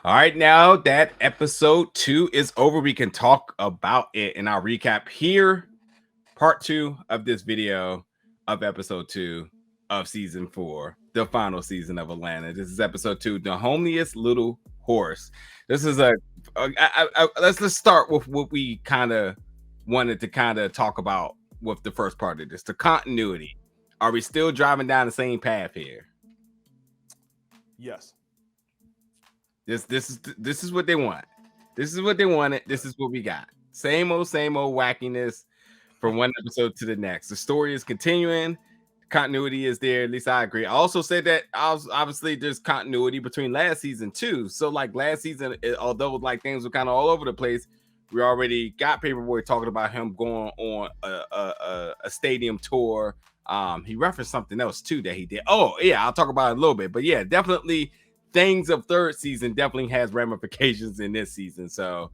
All right, now that episode 2 is over, we can talk about it in our recap here. Part 2 of this video of episode 2 of season 4, the final season of Atlanta. This is episode 2, The Homeliest Little Horse. This is let's just start with what we kind of wanted to kind of talk about with the first part of this, the continuity. Are we still driving down the same path here? Yes. This is what they want. This is what they wanted. This is what we got. Same old wackiness from one episode to the next. The story is continuing. Continuity is there. At least I agree. I also said that obviously there's continuity between last season too. So like last season, although like things were kind of all over the place, we already got Paperboy talking about him going on a stadium tour. He referenced something else too that he did. Oh yeah, I'll talk about it a little bit. But yeah, definitely things of third season definitely has ramifications in this season. So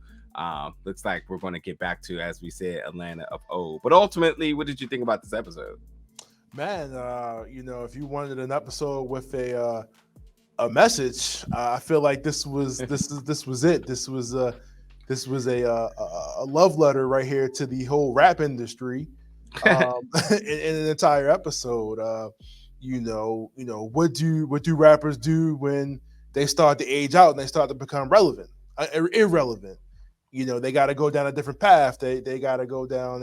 looks like we're going to get back to, as we said, Atlanta of old. But ultimately, what did you think about this episode? Man, if you wanted an episode with a message, I feel like this was it. This was a love letter right here to the whole rap industry in an entire episode. What do rappers do when they start to age out and they start to become irrelevant? They got to go down a different path. They got to go down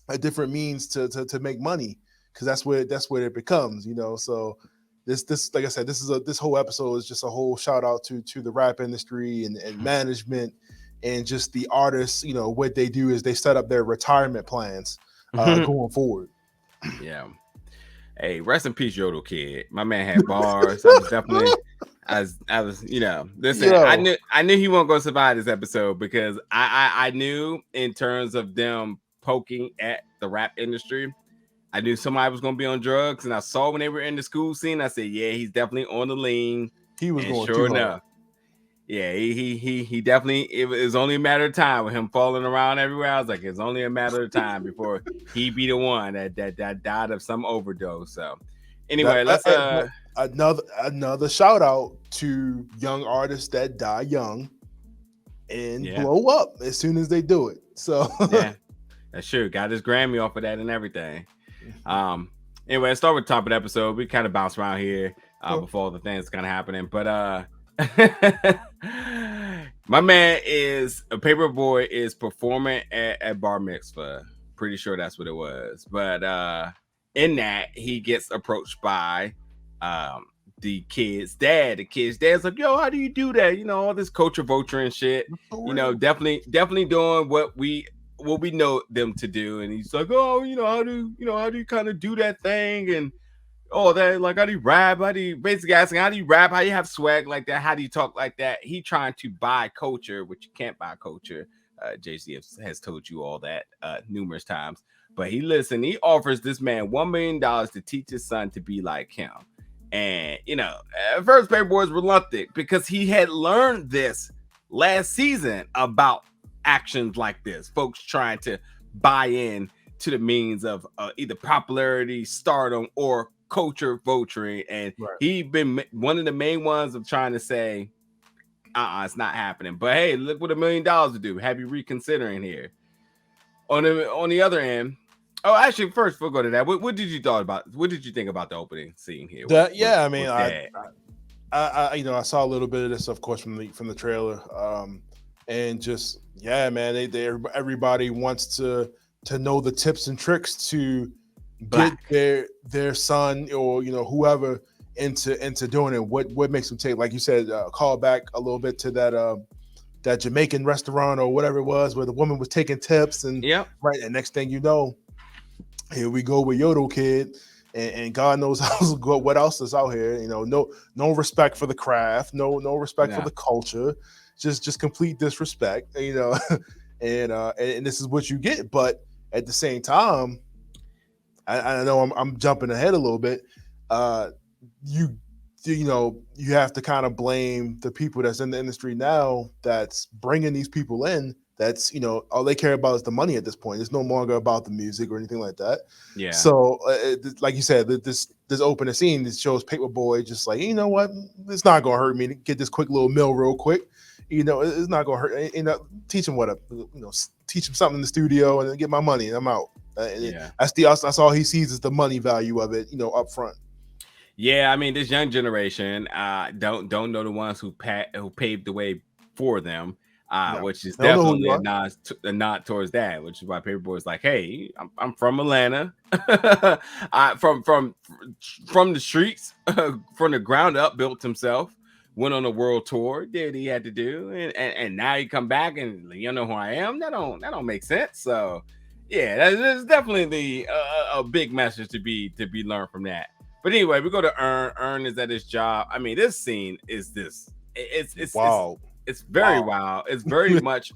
a different means to make money, because that's where it becomes. So this like I said, this whole episode is just a whole shout out to the rap industry and management and just the artists. What they do is they set up their retirement plans going forward. Yeah. Hey, rest in peace, Yodel Kid. My man had bars. I was definitely, I was, listen. Yo. I knew he wasn't gonna survive this episode, because I knew in terms of them poking at the rap industry, I knew somebody was gonna be on drugs, and I saw when they were in the school scene. I said, yeah, he's definitely on the lean. He was and going sure too enough. hard. Yeah, he definitely. It was only a matter of time with him falling around everywhere. I was like, it's only a matter of time before he be the one that died of some overdose. So, anyway, let's another shout out to young artists that die young and blow up as soon as they do it. So yeah, that's true. Got his Grammy off of that and everything. Anyway, let's start with the top of the episode. We kind of bounce around here before all the things kind of happening, but my man is a Paperboy is performing at bar mitzvah. Pretty sure that's what it was. But in that, he gets approached by the kid's dad. The kid's dad's like, yo, how do you do that? All this culture vulture and shit. Definitely doing what we know them to do. And he's like, oh, how do you kind of do that thing? And that, like, how do you rap? How do you basically asking, how do you rap? How do you have swag like that? How do you talk like that? He trying to buy culture, which you can't buy culture. JC has told you all that numerous times. But he offers this man $1 million to teach his son to be like him. And, at first Paperboy was reluctant because he had learned this last season about actions like this. Folks trying to buy in to the means of either popularity, stardom, or culture vulturing, and he been one of the main ones of trying to say, it's not happening. But hey, look what $1 million to do. Have you reconsidering here? On the other end, actually, first we'll go to that. What did you thought about? What did you think about the opening scene here? I saw a little bit of this, of course, from the trailer, and just man, everybody wants to know the tips and tricks to get their son or whoever into doing it. What makes them take, like you said, call back a little bit to that Jamaican restaurant or whatever it was where the woman was taking tips and and next thing you know, here we go with Yodel Kid and God knows what else is out here. No respect for the craft, no respect for the culture, just complete disrespect. And this is what you get. But at the same time, I know I'm jumping ahead a little bit. You you have to kind of blame the people that's in the industry now that's bringing these people in. That's all they care about is the money at this point. It's no longer about the music or anything like that. Yeah. So, like you said, this opening scene, this shows Paperboy just like, you know what, it's not gonna hurt me to get this quick little meal real quick. It's not gonna hurt. Teach him teach him something in the studio and then get my money and I'm out. Yeah. That's all he sees is the money value of it, up front. Yeah, I mean, this young generation don't know the ones who paved the way for them, No, which is they don't know who definitely you are. a nod towards that. Which is why Paperboy is like, "Hey, I'm from Atlanta, from the streets, from the ground up, built himself, went on a world tour, did what he had to do, and now he come back and you know who I am. That don't make sense. So, yeah, that's definitely a big message to be learned from that." But anyway, we go to Earn. Earn is at his job. I mean, this scene is Wow. it's very Wow. wild. It's very much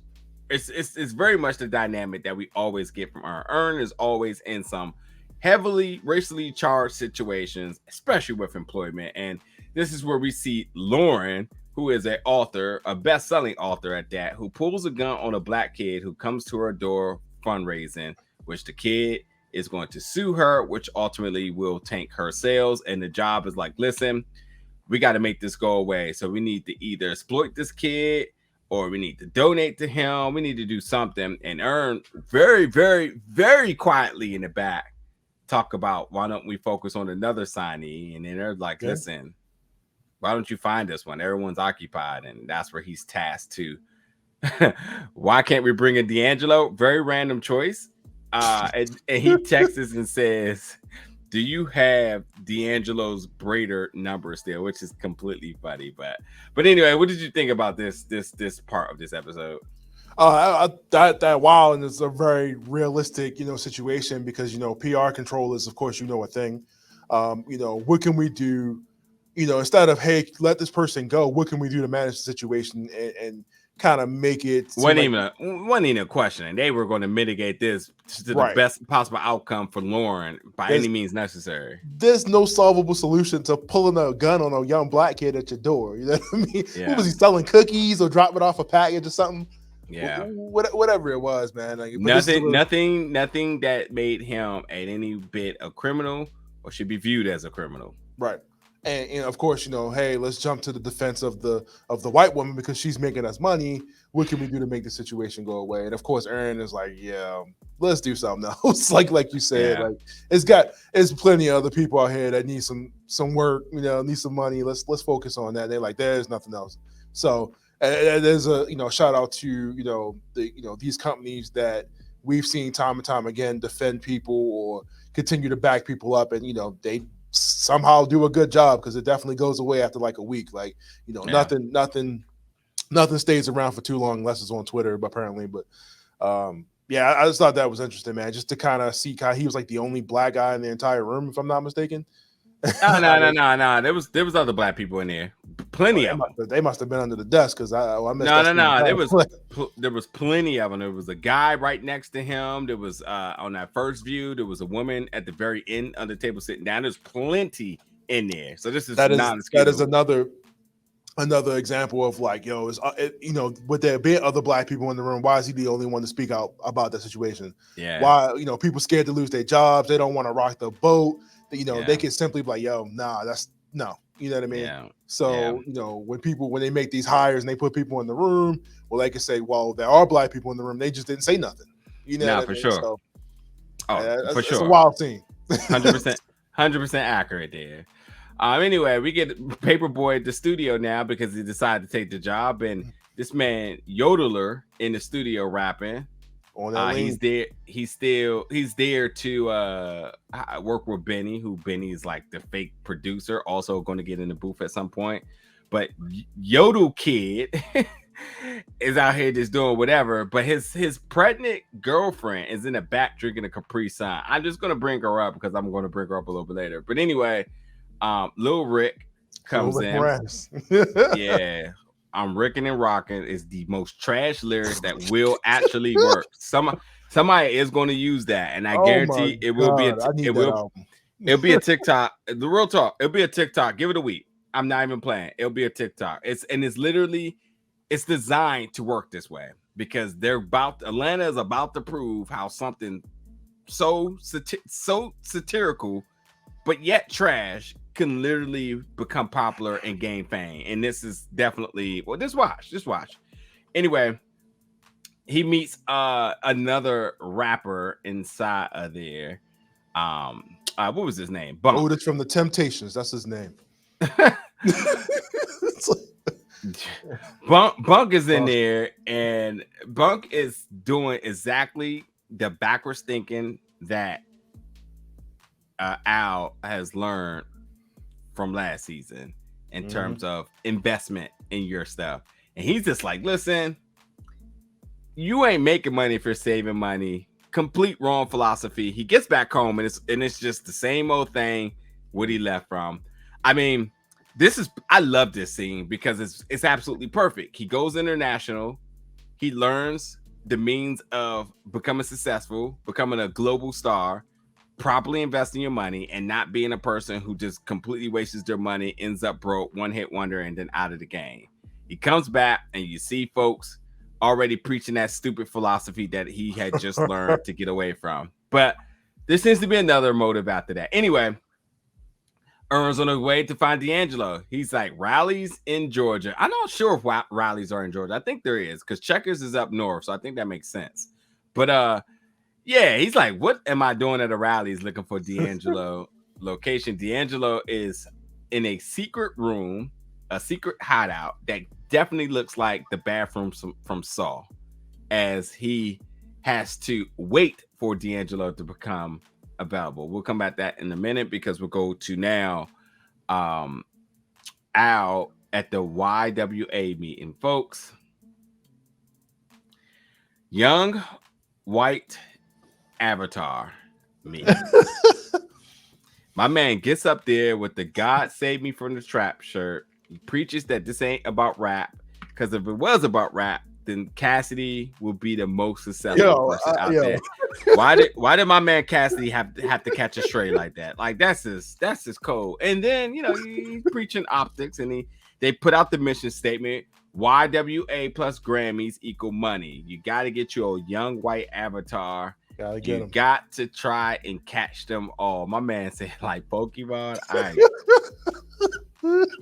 it's very much the dynamic that we always get from Earn. Earn is always in some heavily racially charged situations, especially with employment. And this is where we see Lauren, who is an author, a best-selling author at that, who pulls a gun on a black kid who comes to her door fundraising, which the kid is going to sue her, which ultimately will tank her sales. And the job is like, listen, we got to make this go away. So we need to either exploit this kid or we need to donate to him. We need to do something. And Earn very, very, very quietly in the back talk about, why don't we focus on another signee? And then they're like, listen, why don't you find this one? Everyone's occupied. And that's where he's tasked to. Why can't we bring in D'Angelo? Very random choice. And he texts us and says, do you have D'Angelo's braider number still? Which is completely funny. But anyway, what did you think about this part of this episode? That wow, and it's a very realistic, situation because PR control is, of course, a thing. What can we do? Instead of, hey, let this person go, what can we do to manage the situation and kind of make it wasn't even a question, and they were going to mitigate this to the best possible outcome for Lauren by any means necessary. There's no solvable solution to pulling a gun on a young black kid at your door. You know what I mean? Yeah. What was he selling, cookies or dropping off a package or something? Yeah, whatever it was, man. Like, nothing that made him at any bit a criminal or should be viewed as a criminal. Right. And of course, hey, let's jump to the defense of the white woman because she's making us money. What can we do to make the situation go away? And of course, Aaron is like, yeah, let's do something else. like you said, like it's plenty of other people out here that need some work, need some money. Let's focus on that. They're like, there's nothing else. So there's a shout out to these companies that we've seen time and time again defend people or continue to back people up, and they somehow do a good job because it definitely goes away after like a week. Like, nothing stays around for too long unless it's on Twitter, apparently. But yeah, I just thought that was interesting, man. Just to kind of see how he was like the only black guy in the entire room, if I'm not mistaken. No. There was other black people in there, plenty of them. They must have been under the desk because I missed. No. There was plenty of them. There was a guy right next to him. There was on that first view. There was a woman at the very end of the table sitting down. There's plenty in there. So this is that is another example of like, with there being other black people in the room, why is he the only one to speak out about that situation? Yeah. Why people scared to lose their jobs? They don't want to rock the boat. They can simply be like, yo, nah, that's no. You know what I mean? Yeah. So, when they make these hires and they put people in the room, well, they can say, well, there are black people in the room. They just didn't say nothing. For sure. So, for sure. It's a wild scene. 100% accurate there. Anyway, we get Paperboy at the studio now because he decided to take the job, and this man Yodeler in the studio rapping. He's there. He's there to work with Benny, who Benny is like the fake producer, also going to get in the booth at some point. But Yodel Kid is out here just doing whatever. But his pregnant girlfriend is in the back drinking a Capri Sun. I'm just going to bring her up because I'm going to bring her up a little bit later. But anyway, Lil Rick comes in. Yeah. I'm Rickin' and Rockin' is the most trash lyric that will actually work. Somebody is going to use that, and I guarantee it'll be a TikTok. The real talk, it'll be a TikTok. Give it a week. I'm not even playing. It'll be a TikTok. It's literally it's designed to work this way because Atlanta is about to prove how something so satirical but yet trash can literally become popular and gain fame. And this is definitely just watch. Anyway, he meets another rapper inside of there. What was his name? Bunk. Otis from the Temptations. That's his name. Bunk is in there, and Bunk is doing exactly the backwards thinking that Al has learned from last season in terms of investment in your stuff. And he's just like, listen, you ain't making money if you're saving money. Complete wrong philosophy. He gets back home and it's just the same old thing what he left from. I mean, I love this scene because it's absolutely perfect. He goes international. He learns the means of becoming successful, becoming a global star, properly investing your money, and not being a person who just completely wastes their money, ends up broke, one hit wonder, and then out of the game. He comes back and you see folks already preaching that stupid philosophy that he had just learned to get away from. But there seems to be another motive after that. Anyway, Ern's on his way to find D'Angelo. He's like, rallies in Georgia. I'm not sure if rallies are in Georgia. I think there is because Checkers is up north, so I think that makes sense. But yeah, he's like, what am I doing at a rally? He's looking for D'Angelo location. D'Angelo is in a secret room, a secret hideout that definitely looks like the bathroom from Saw, as he has to wait for D'Angelo to become available. We'll come back to that in a minute because we'll go to now Al at the YWA meeting, folks. Young white avatar meeting. My man gets up there with the God Save Me from the Trap shirt. He preaches that this ain't about rap, because if it was about rap, then Cassidy would be the most successful person out there. Why did my man Cassidy have to catch a stray like that? Like that's his code. And then he's preaching optics, and they put out the mission statement: YWA plus Grammys equal money. You got to get your young white avatar. You got to try and catch them all. My man said like Pokemon.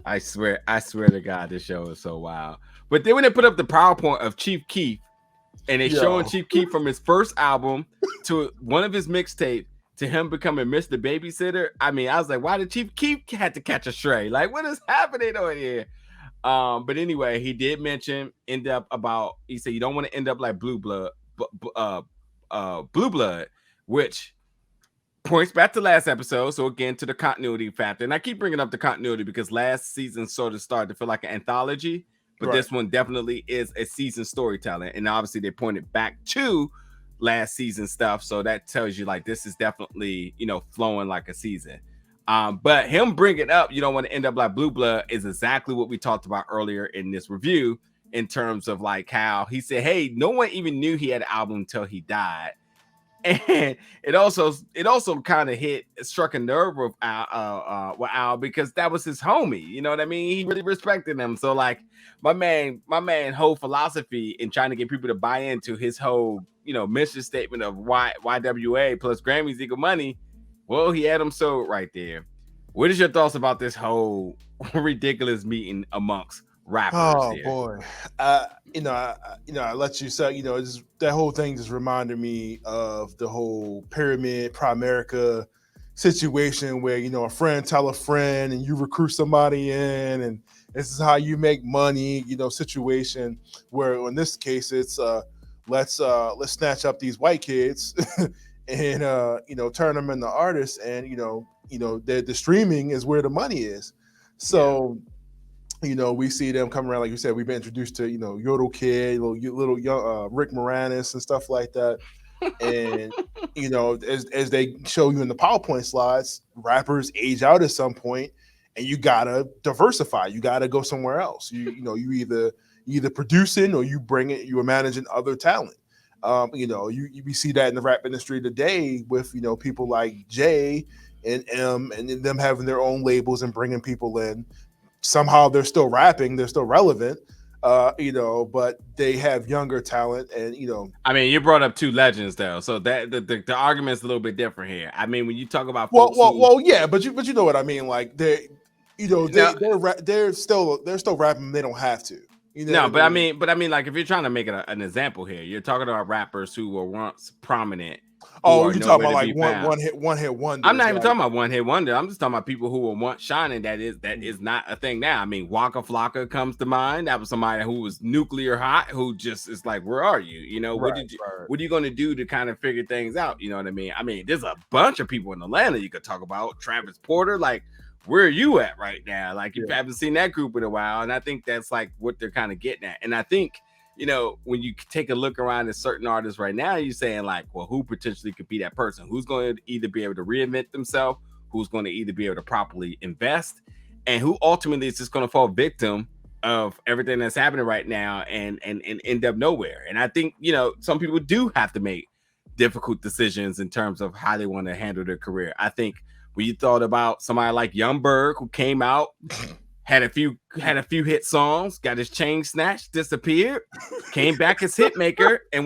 I swear to God, this show is so wild. But then when they put up the PowerPoint of Chief Keef, and they showing Chief Keef from his first album to one of his mixtapes to him becoming Mr. Babysitter, I mean, I was like, why did Chief Keef had to catch a stray? Like, what is happening over here? But anyway, he did mention he said you don't want to end up like Blue Blood, which points back to last episode. So again, to the continuity factor. And I keep bringing up the continuity because last season sort of started to feel like an anthology, but this one definitely is a season storytelling. And obviously they pointed back to last season stuff. So that tells you like, this is definitely, flowing like a season. But him bringing up, you don't want to end up like Blue Blood is exactly what we talked about earlier in this review in terms of like how he said, hey, no one even knew he had an album until he died. And it also kind of struck a nerve with Al because that was his homie. You know what I mean? He really respected him. So like my man whole philosophy in trying to get people to buy into his whole, mission statement of YWA plus Grammys equal money. Well, he had him sold right there. What is your thoughts about this whole ridiculous meeting amongst rappers? Oh boy, I let you say, that whole thing just reminded me of the whole Pyramid Primerica situation where a friend tell a friend and you recruit somebody in, and this is how you make money. Situation where in this case it's let's snatch up these white kids and turn them into artists, and the streaming is where the money is. So. Yeah. We see them come around, like you said. We've been introduced to, Yodel Kid, little young Rick Moranis and stuff like that. And as they show you in the PowerPoint slides, rappers age out at some point, and you gotta diversify. You gotta go somewhere else. You either producing or you are managing other talent. We see that in the rap industry today with people like Jay and M and them having their own labels and bringing people in somehow they're still rapping, they're still relevant, but they have younger talent, and I mean, you brought up two legends though, so that the argument's a little bit different here. I mean, when you talk about well, folks well, who well, yeah, but you know what I mean, like no, they're still rapping. They don't have to, you know what no, I mean? but I mean, like if you're trying to make it an example here, you're talking about rappers who were once prominent, who Oh, are you talking nowhere about to like be found. one hit I'm wonders, not even like talking about one hit wonder. I'm just talking about people who were once shining. That is not a thing now. I mean, Waka Flocka comes to mind. That was somebody who was nuclear hot, who just is like, where are you? You know, right, right. what are you going to do to kind of figure things out? You know what I mean? I mean, there's a bunch of people in Atlanta you could talk about. Travis Porter, like, where are you at right now? Like, you haven't seen that group in a while, and I think that's like what they're kind of getting at. And I think, you know, when you take a look around at certain artists right now, you're saying like, well, who potentially could be that person? Who's going to either be able to reinvent themselves, who's going to either be able to properly invest, and who ultimately is just going to fall victim of everything that's happening right now and end up nowhere. And I think, you know, some people do have to make difficult decisions in terms of how they want to handle their career. I think when you thought about somebody like Young Berg, who came out, had a few hit songs, got his chain snatched, disappeared, came back as hit maker, and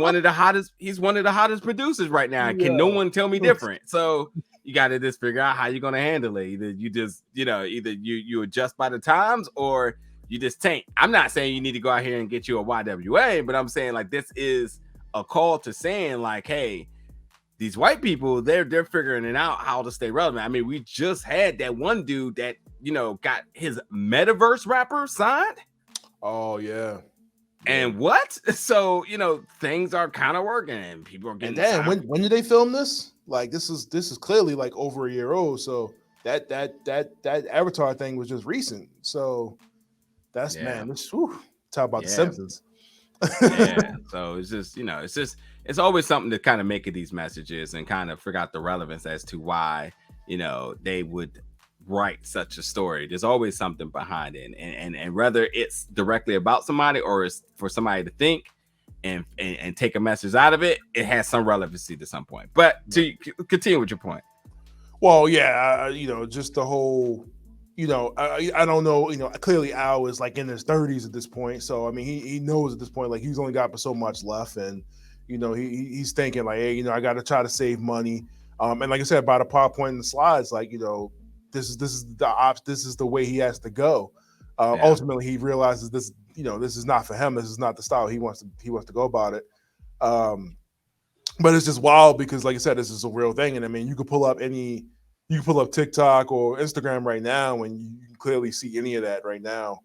he's one of the hottest producers right now. Can no one tell me different? So you got to just figure out how you're gonna handle it. Either you just, either you adjust by the times, or you just tank. I'm not saying you need to go out here and get you a YWA, but I'm saying like this is a call to saying like, hey, these white people, they're figuring it out how to stay relevant. I mean, we just had that one dude that, you know, got his metaverse rapper signed. Oh yeah. And what? So, you know, things are kind of working and people are getting. And damn, when did they film this? Like this is clearly like over a year old. So that Avatar thing was just recent. So that's man, this talk about the Simpsons. Yeah. So it's just, you know, it's always something to kind of make of these messages and kind of figure out the relevance as to why, you know, they would write such a story. There's always something behind it. And whether it's directly about somebody or it's for somebody to think and take a message out of it, it has some relevancy to some point. But to continue with your point. Well, yeah, you know, just the whole, you know, I don't know, you know, clearly Al is like in his 30s at this point. So, I mean, he knows at this point, like he's only got so much left. And, you know, he's thinking like, hey, you know, I got to try to save money. And like I said, about a PowerPoint in the slides, like, you know, this is the way he has to go. Ultimately, he realizes this, you know, this is not for him. This is not the style he wants to go about it. But it's just wild because, like I said, this is a real thing. And I mean, you could pull up TikTok or Instagram right now, and you can clearly see any of that right now.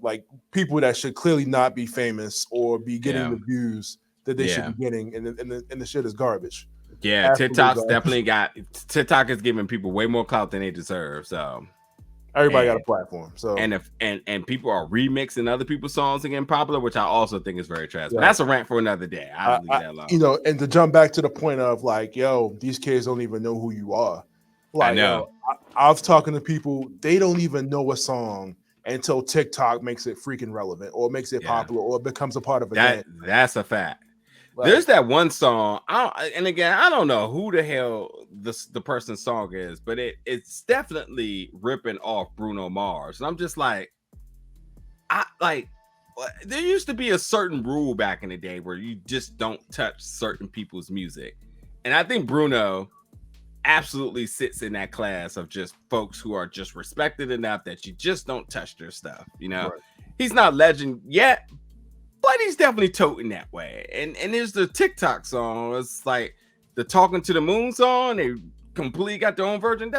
Like people that should clearly not be famous or be getting the views that they should be getting, and the shit is garbage. Yeah, TikTok is giving people way more clout than they deserve. So everybody got a platform. So and people are remixing other people's songs and getting popular, which I also think is very trash. But that's a rant for another day. I'll leave that alone. You know, and to jump back to the point of like, yo, these kids don't even know who you are. Like, I know. I was talking to people, they don't even know a song until TikTok makes it freaking relevant or makes it popular or becomes a part of a dance. That's a fact. Like, there's that one song, and again, I don't know who the hell the person's song is, but it's definitely ripping off Bruno Mars, and I'm just like, there used to be a certain rule back in the day where you just don't touch certain people's music, and I think Bruno absolutely sits in that class of just folks who are just respected enough that you just don't touch their stuff. You know, he's not legend yet, but he's definitely toting that way. And there's the TikTok song. It's like the Talking to the Moon song. They completely got their own version.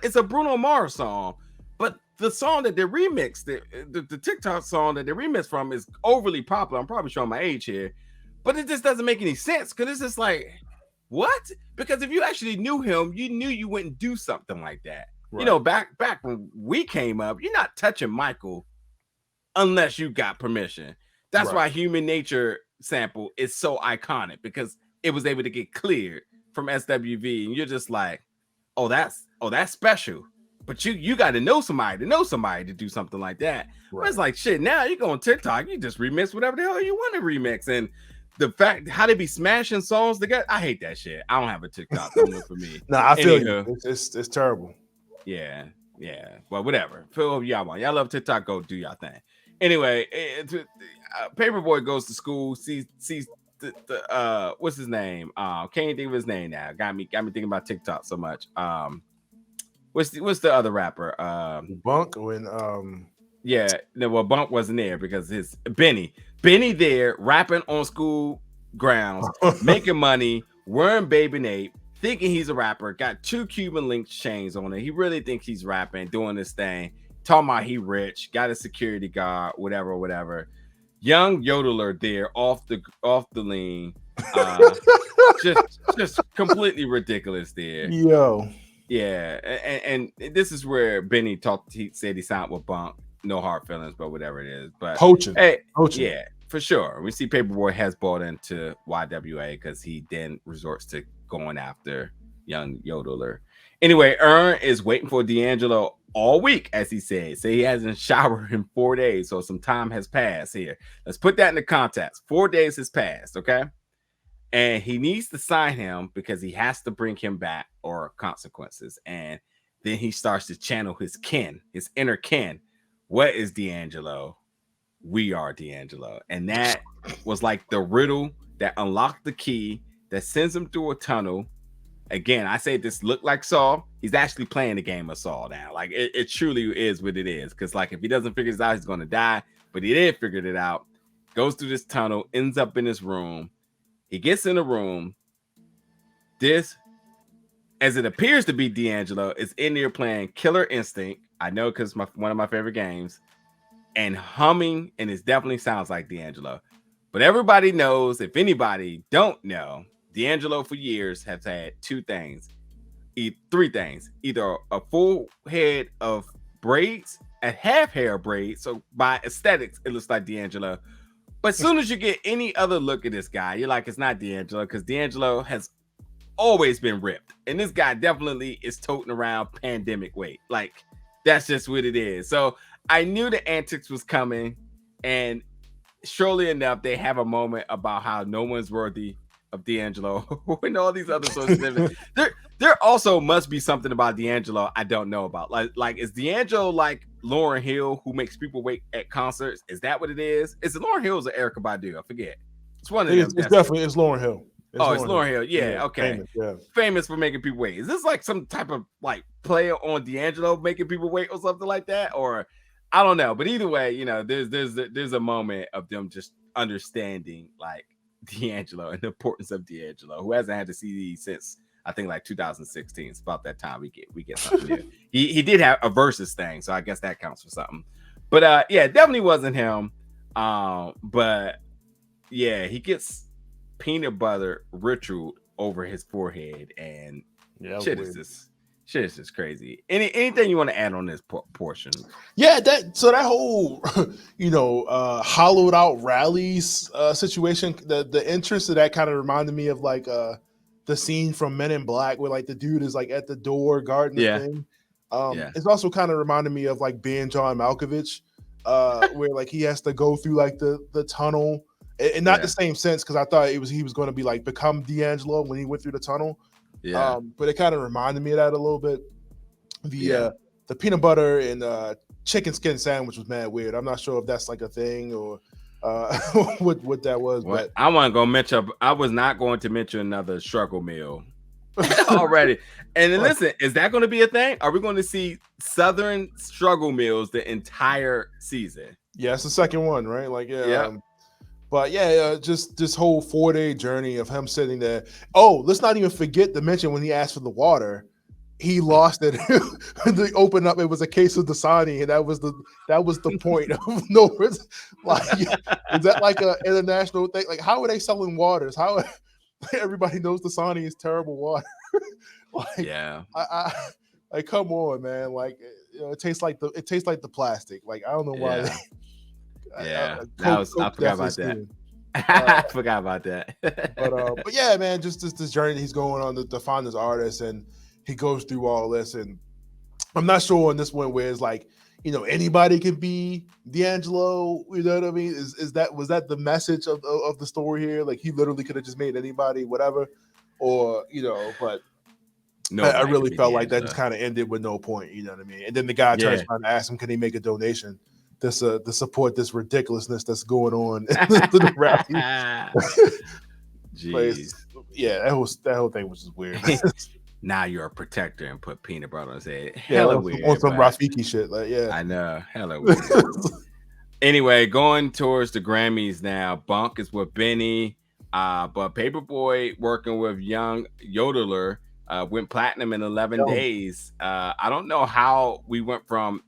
It's a Bruno Mars song, but the song that they remixed, the TikTok song that they remixed from is overly popular. I'm probably showing my age here, but it just doesn't make any sense because it's just like, what? Because if you actually knew him, you knew you wouldn't do something like that. Right. You know, back when we came up, you're not touching Michael unless you got permission. That's why Human Nature sample is so iconic, because it was able to get cleared from SWV, and you're just like, oh, that's special. But you got to know somebody to do something like that. Right. But it's like, shit, now you go on TikTok, you just remix whatever the hell you want to remix. And the fact how they be smashing songs together, I hate that shit. I don't have a TikTok. Don't look for me. No, I feel you. It's terrible. Yeah. Yeah, well, whatever. Feel y'all want. Y'all love TikTok. Go do y'all thing. Anyway, Paperboy goes to school. Sees the what's his name? Can't think of his name now. Got me thinking about TikTok so much. What's the other rapper? Bunk when Yeah, no, well, Bump wasn't there because his Benny there rapping on school grounds, making money, wearing Baby Nape, thinking he's a rapper, got 2 Cuban link chains on it. He really thinks he's rapping, doing this thing, talking about he rich, got a security guard, whatever. Young yodeler there off the lean, just completely ridiculous there. yo. Yeah, and this is where Benny talked. He said he signed with Bunk. No hard feelings, but whatever it is. But Poaching. yeah, for sure. We see Paperboy has bought into YWA because he then resorts to going after young yodeler. Anyway, Ern is waiting for D'Angelo all week, as he said. Say he hasn't showered in 4 days, so some time has passed here. Let's put that into context. 4 days has passed, okay? And he needs to sign him because he has to bring him back or consequences. And then he starts to channel his kin, his inner kin. What is D'Angelo? We are D'Angelo. And that was like the riddle that unlocked the key that sends him through a tunnel. Again, I say this looked like Saw. He's actually playing the game of Saw now. Like it truly is what it is. Because like if he doesn't figure this out, he's going to die. But he did figure it out. Goes through this tunnel, ends up in this room. He gets in the room. This, as it appears to be D'Angelo, is in there playing Killer Instinct. I know because one of my favorite games, and humming, and it definitely sounds like D'Angelo. But everybody knows, if anybody don't know, D'Angelo for years has had 3 things: either a full head of braids, a half hair braid. So by aesthetics, it looks like D'Angelo. But as soon as you get any other look at this guy, you're like, it's not D'Angelo, because D'Angelo has always been ripped. And this guy definitely is toting around pandemic weight. Like, that's just what it is. So I knew the antics was coming. And surely enough, they have a moment about how no one's worthy of D'Angelo and all these other sources. There also must be something about D'Angelo I don't know about. Like is D'Angelo like Lauryn Hill, who makes people wait at concerts? Is that what it is? Is it Lauryn Hill or Erykah Badu? I forget. It's one of them. It's definitely Lauryn Hill. It's Lauryn Hill. Yeah, okay. Famous for making people wait. Is this like some type of like player on D'Angelo making people wait or something like that? Or I don't know. But either way, you know, there's a moment of them just understanding like D'Angelo and the importance of D'Angelo, who hasn't had a CD since I think like 2016. It's about that time we get something new. He did have a versus thing, so I guess that counts for something. But yeah, it definitely wasn't him. But yeah, he gets peanut butter ritual over his forehead, and shit is just crazy. Anything you want to add on this portion? Yeah, that whole hollowed out rallies situation, the entrance of that kind of reminded me of like the scene from Men in Black where like the dude is like at the door guarding the thing. It's also kind of reminded me of like being John Malkovich, where like he has to go through like the tunnel, and not the same sense, because I thought he was going to be like become D'Angelo when he went through the tunnel. But it kind of reminded me of that a little bit. The peanut butter and chicken skin sandwich was mad weird. I'm not sure if that's like a thing or what that was. But I wasn't gonna mention. I was not going to mention another struggle meal already. And then listen, is that going to be a thing? Are we going to see Southern struggle meals the entire season? Yeah, it's the second one, right? Like but yeah, just this whole 4-day journey of him sitting there. Oh, let's not even forget to mention when he asked for the water, he lost it. When they opened up, it was a case of Dasani, and that was the point of no. Like, is that like an international thing? Like, how are they selling waters? How everybody knows Dasani is terrible water. Like, I like, come on, man. Like, it tastes like the plastic. Like, I don't know why. I forgot about that. I forgot about that. But yeah, man, just this journey he's going on to find this artist, and he goes through all this. And I'm not sure on this one where it's like, anybody can be D'Angelo. You know what I mean? Was that the message of the story here? Like, he literally could have just made anybody whatever, or but I Nobody could really be felt like that just D'Angelo. kind of ended with no point. You know what I mean? And then the guy turns Yeah. around and asks him, "Can he make a donation to support this ridiculousness that's going on to the rally place?" Jeez. Yeah, that whole thing was just weird. Now you're a protector and put peanut butter on his head. Yeah, Hella on weird, some but Rafiki shit. Like, yeah. I know, hella weird. Anyway, going towards the Grammys now. Bunk is with Benny, but Paperboy working with Young Yodeler went platinum in 11 Yo, days. I don't know how we went from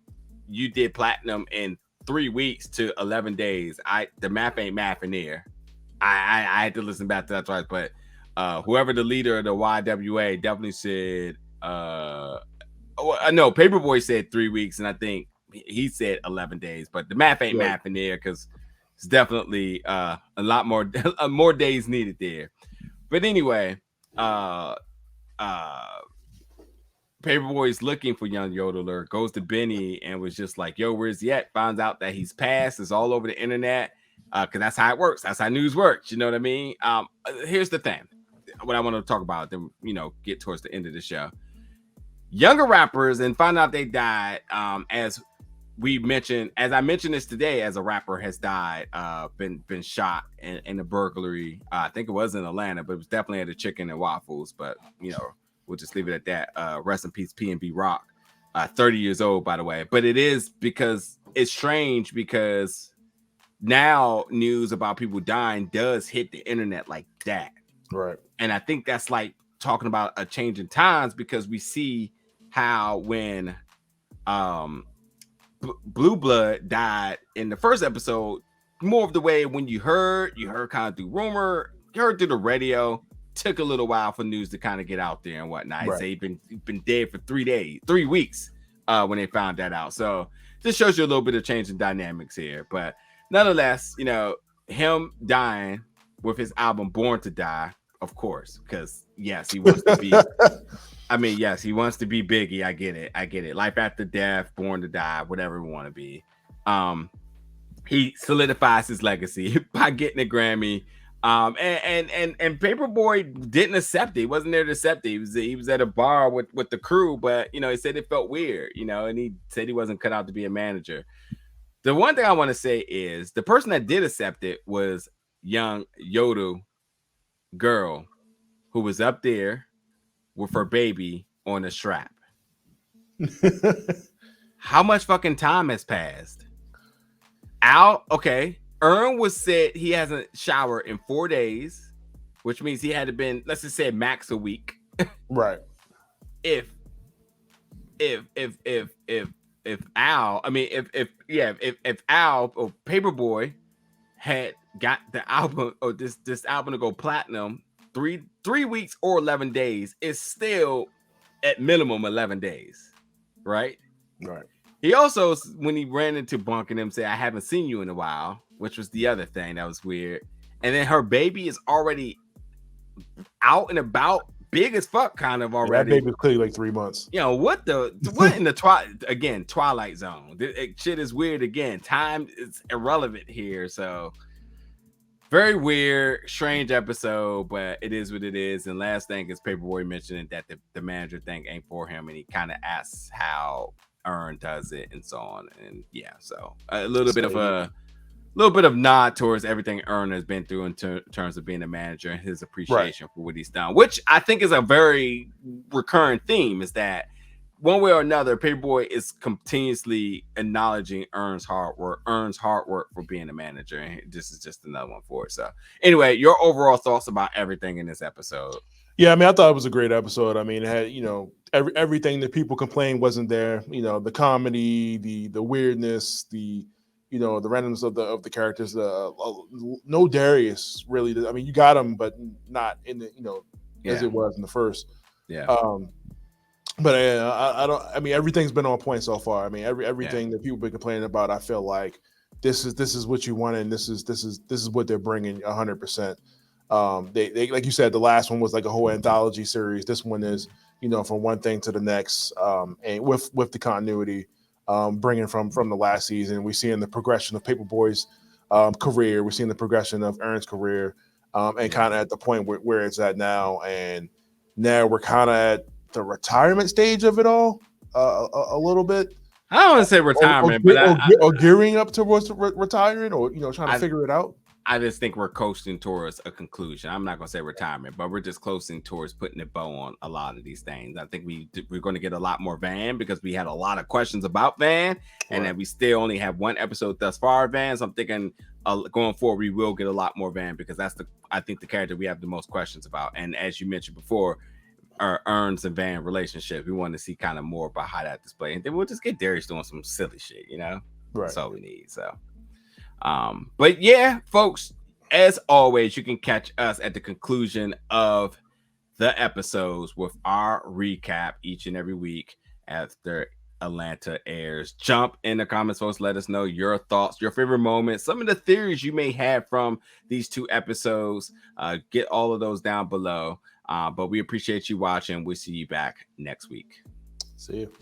you did platinum in 3 weeks to 11 days. The math ain't mathing there. I had to listen back to that twice, but whoever the leader of the YWA definitely said no, Paperboy said 3 weeks, and I think he said 11 days, but the math ain't right. math in there because it's definitely a lot more more days needed there. But anyway, uh Paperboy's looking for Young Yodeler, goes to Benny and was just like, yo, where's he at? Finds out that he's passed, it's all over the internet. Because that's how it works. That's how news works. You know what I mean? Here's the thing. What I want to talk about, then get towards the end of the show. Younger rappers and find out they died, as I mentioned this today, as a rapper has died, been shot in a burglary. I think it was in Atlanta, but it was definitely at a Chicken and Waffles. But we'll just leave it at that. Rest in peace, P&B Rock. 30 years old, by the way. But it is because it's strange because now news about people dying does hit the internet like that. Right. And I think that's like talking about a change in times because we see how when Blue Blood died in the first episode, more of the way when you heard kind of through rumor, you heard through the radio, took a little while for news to kind of get out there and whatnot. Right. Say he'd been dead for 3 weeks when they found that out. So this shows you a little bit of change in dynamics here. But nonetheless, him dying with his album Born to Die, of course, because yes, he wants to be yes, he wants to be Biggie. I get it. Life after death, Born to Die, whatever we want to be. He solidifies his legacy by getting a Grammy. And Paperboy didn't accept it. He wasn't there to accept it. He was at a bar with the crew, but he said it felt weird, and he said he wasn't cut out to be a manager. The one thing I want to say is the person that did accept it was Young Yodel girl who was up there with her baby on a strap. How much fucking time has passed? Earn was said he hasn't showered in 4 days, which means he had to been, let's just say max a week. Right. If Al, if Al or Paperboy had got the album or this album to go platinum 3 weeks or 11 days, it's still at minimum 11 days, right? Right. He also, when he ran into Bunk and them, said, I haven't seen you in a while, which was the other thing that was weird. And then her baby is already out and about, big as fuck, kind of already. Yeah, that baby's clearly like 3 months. What in the Twilight Zone? Shit is weird again. Time is irrelevant here, so very weird, strange episode, but it is what it is. And last thing is Paperboy mentioning that the manager thing ain't for him, and he kind of asks how Earn does it and so on. And yeah, so a little bit of nod towards everything Earn has been through in terms of being a manager and his appreciation for what he's done, which I think is a very recurring theme, is that one way or another, Paperboy is continuously acknowledging Earn's hard work for being a manager, and this is just another one for it. So anyway, your overall thoughts about everything in this episode? Yeah, I mean, I thought it was a great episode. I mean, it had, everything that people complained wasn't there. The comedy, the weirdness, the randomness of the characters. No Darius really. I mean, you got him, but not in the as it was in the first. Yeah. But I don't. I mean, everything's been on point so far. I mean, everything that people been complaining about, I feel like this is what you wanted, and this is what they're bringing 100%. They like you said, the last one was like a whole anthology series. This one is from one thing to the next, and with the continuity, bringing from the last season. We're seeing the progression of Paperboy's career. We're seeing the progression of Earn's career, and kind of at the point where it's at now. And now we're kind of at the retirement stage of it all a little bit. I don't want to say retirement, but gearing up towards retiring, or trying to figure it out. I just think we're coasting towards a conclusion. I'm not going to say retirement, but we're just coasting towards putting a bow on a lot of these things. I think we're going to get a lot more Van because we had a lot of questions about Van, and that we still only have one episode thus far of Van. So I'm thinking going forward, we will get a lot more Van because I think the character we have the most questions about. And as you mentioned before, our Earns and Van relationship, we want to see kind of more about how that display, and then we'll just get Darius doing some silly shit, Right. That's all we need. So. But yeah, folks, as always, you can catch us at the conclusion of the episodes with our recap each and every week after Atlanta airs. Jump in the comments, folks. Let us know your thoughts, your favorite moments, some of the theories you may have from these 2 episodes. Get all of those down below. But we appreciate you watching. We'll see you back next week. See you.